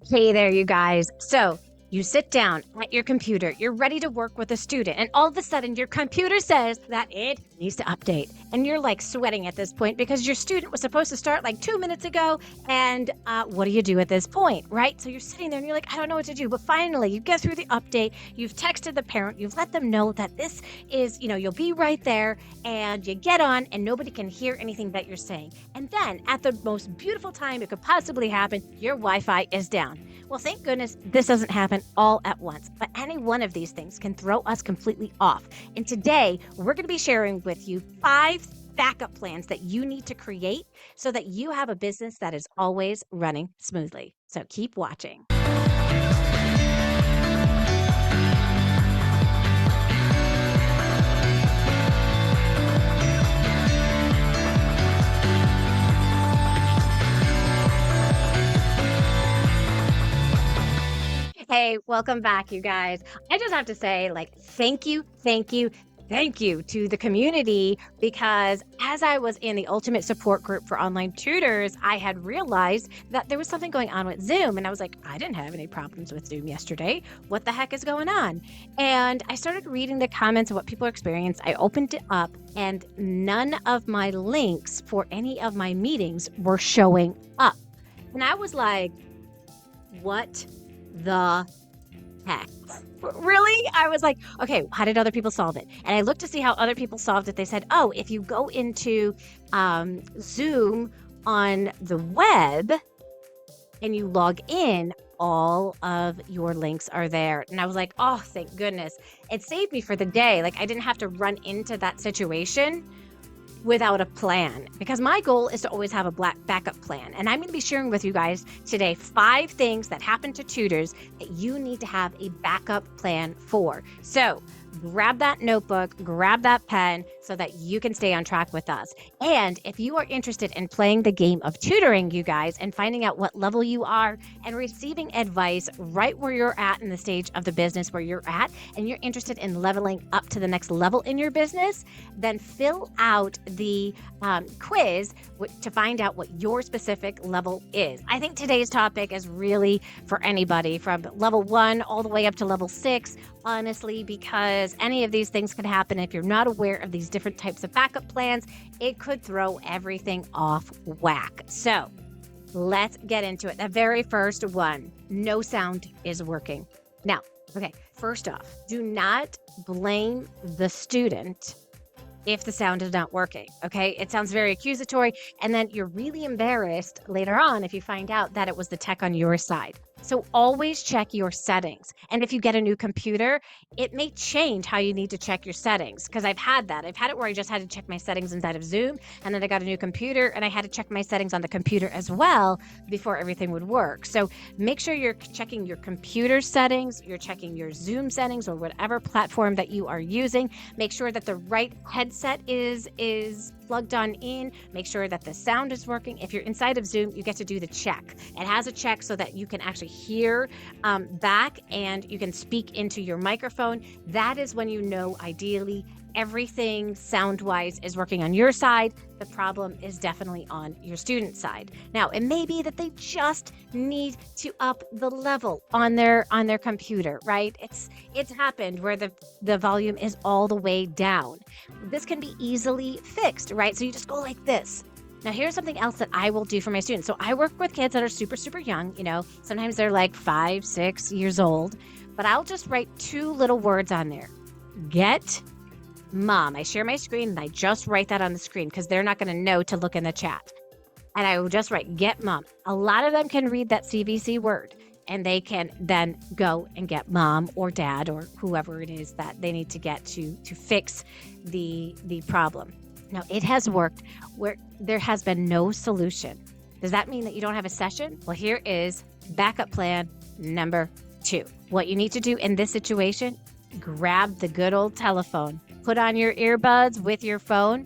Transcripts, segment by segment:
Hey there, you guys. So you sit down at your computer, you're ready to work with a student, and all of a sudden your computer says that it needs to update. And you're like sweating at this point because your student was supposed to start like 2 minutes ago. And what do you do at this point, right? So you're sitting there and you're like, I don't know what to do. But finally, you get through the update. You've texted the parent. You've let them know that this is, you'll be right there. And you get on and nobody can hear anything that you're saying. And then at the most beautiful time it could possibly happen, your Wi-Fi is down. Well, thank goodness this doesn't happen all at once, but any one of these things can throw us completely off. And today, we're going to be sharing with you 5 backup plans that you need to create so that you have a business that is always running smoothly. So keep watching. Hey, welcome back, you guys. I just have to say, thank you to the community, because as I was in the ultimate support group for online tutors, I had realized that there was something going on with Zoom. And I was like, I didn't have any problems with Zoom yesterday. What the heck is going on? And I started reading the comments of what people experienced. I opened it up and none of my links for any of my meetings were showing up. And I was like, what the heck? Really? I was like, okay, how did other people solve it? And I looked to see how other people solved it. They said, oh, if you go into Zoom on the web and you log in, all of your links are there. And I was like, oh, thank goodness. It saved me for the day. I didn't have to run into that situation without a plan, because my goal is to always have a backup plan. And I'm going to be sharing with you guys today 5 things that happen to tutors that you need to have a backup plan for. So grab that notebook, grab that pen so that you can stay on track with us. And if you are interested in playing the game of tutoring, you guys, and finding out what level you are and receiving advice right where you're at in the stage of the business where you're at, and you're interested in leveling up to the next level in your business, then fill out the quiz to find out what your specific level is. I think today's topic is really for anybody from level 1 all the way up to level 6, honestly, because any of these things could happen. If you're not aware of these different types of backup plans, it could throw everything off whack. So let's get into it. The very first one, no sound is working. Now, okay, first off, do not blame the student if the sound is not working, okay? It sounds very accusatory, and then you're really embarrassed later on if you find out that it was the tech on your side. So always check your settings. And if you get a new computer, it may change how you need to check your settings, because I've had that. I've had it where I just had to check my settings inside of Zoom, and then I got a new computer and I had to check my settings on the computer as well before everything would work. So make sure you're checking your computer settings, you're checking your Zoom settings or whatever platform that you are using. Make sure that the right headset is plugged on in. Make sure that the sound is working. If you're inside of Zoom, you get to do the check. It has a check so that you can actually hear back and you can speak into your microphone. That is when you know, ideally, everything sound-wise is working on your side. The problem is definitely on your student side. Now, it may be that they just need to up the level on their computer, right? It's happened where the volume is all the way down. This can be easily fixed, right? So you just go like this. Now, here's something else that I will do for my students. So I work with kids that are super, super young. Sometimes they're like 5, 6 years old, but I'll just write 2 little words on there. Get Mom. I share my screen and I just write that on the screen because they're not going to know to look in the chat. And I will just write get Mom. A lot of them can read that CVC word and they can then go and get Mom or Dad or whoever it is that they need to get to fix the problem. Now, it has worked where there has been no solution. Does that mean that you don't have a session? Well, here is backup plan number 2. What you need to do in this situation, grab the good old telephone. Put on your earbuds with your phone,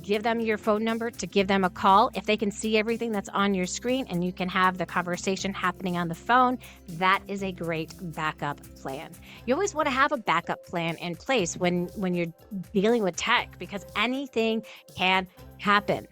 give them your phone number to give them a call. If they can see everything that's on your screen and you can have the conversation happening on the phone, that is a great backup plan. You always want to have a backup plan in place when you're dealing with tech, because anything can happen.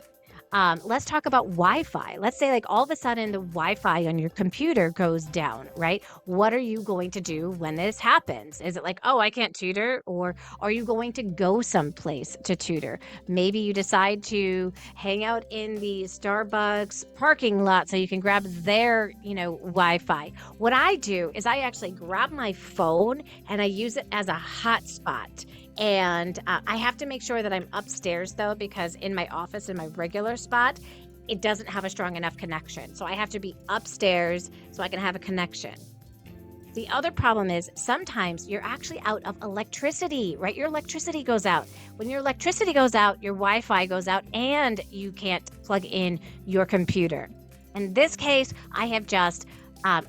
Let's talk about Wi-Fi. Let's say like all of a sudden the Wi-Fi on your computer goes down, right? What are you going to do when this happens? Is it like, oh, I can't tutor? Or are you going to go someplace to tutor? Maybe you decide to hang out in the Starbucks parking lot so you can grab their, Wi-Fi. What I do is I actually grab my phone and I use it as a hotspot. And I have to make sure that I'm upstairs though, because in my office, in my regular spot, it doesn't have a strong enough connection. So I have to be upstairs so I can have a connection. The other problem is sometimes you're actually out of electricity, right? Your electricity goes out. When your electricity goes out, your Wi-Fi goes out and you can't plug in your computer. In this case, I have just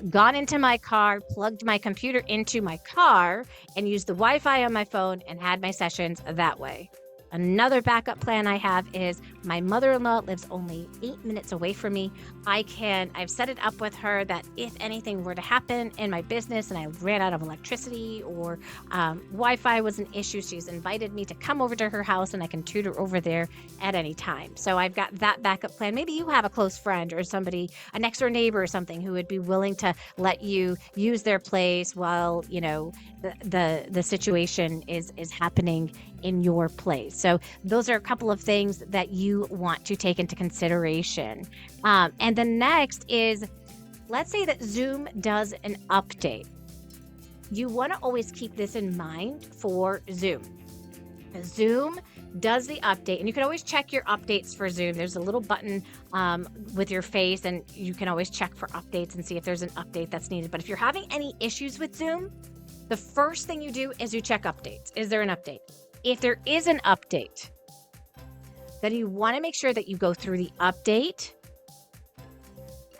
gone into my car, plugged my computer into my car, and used the Wi-Fi on my phone and had my sessions that way. Another backup plan I have is my mother-in-law lives only 8 minutes away from me. I've set it up with her that if anything were to happen in my business and I ran out of electricity or Wi-Fi was an issue, she's invited me to come over to her house and I can tutor over there at any time. So I've got that backup plan. Maybe you have a close friend or somebody, a next door neighbor or something who would be willing to let you use their place while, the situation is happening in your place. So those are a couple of things that you want to take into consideration. And the next is, let's say that Zoom does an update. You want to always keep this in mind for Zoom. Zoom does the update, and you can always check your updates for Zoom. There's a little button with your face, and you can always check for updates and see if there's an update that's needed. But if you're having any issues with Zoom, the first thing you do is you check updates. Is there an update? If there is an update, then you want to make sure that you go through the update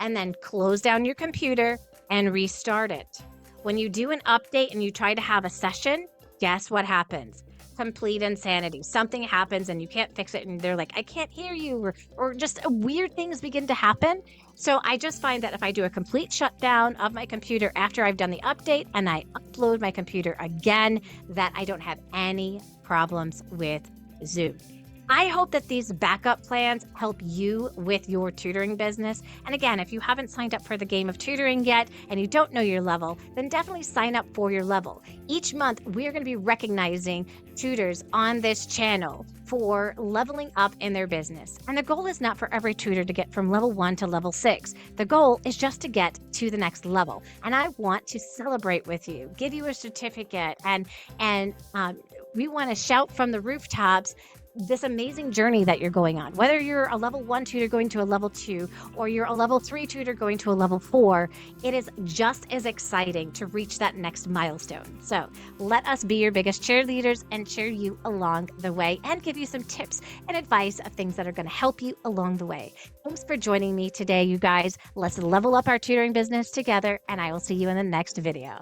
and then close down your computer and restart it. When you do an update and you try to have a session, guess what happens? Complete insanity. Something happens and you can't fix it and they're like, I can't hear you, or just weird things begin to happen. So I just find that if I do a complete shutdown of my computer after I've done the update and I upload my computer again, that I don't have any problems with Zoom. I hope that these backup plans help you with your tutoring business. And again, if you haven't signed up for the game of tutoring yet and you don't know your level, then definitely sign up for your level. Each month, we're going to be recognizing tutors on this channel for leveling up in their business. And the goal is not for every tutor to get from level 1 to level 6. The goal is just to get to the next level. And I want to celebrate with you, give you a certificate, and we want to shout from the rooftops this amazing journey that you're going on. Whether you're a level 1 tutor going to a level 2, or you're a level 3 tutor going to a level 4, it is just as exciting to reach that next milestone. So let us be your biggest cheerleaders and cheer you along the way and give you some tips and advice of things that are going to help you along the way. Thanks for joining me today, you guys. Let's level up our tutoring business together, and I will see you in the next video.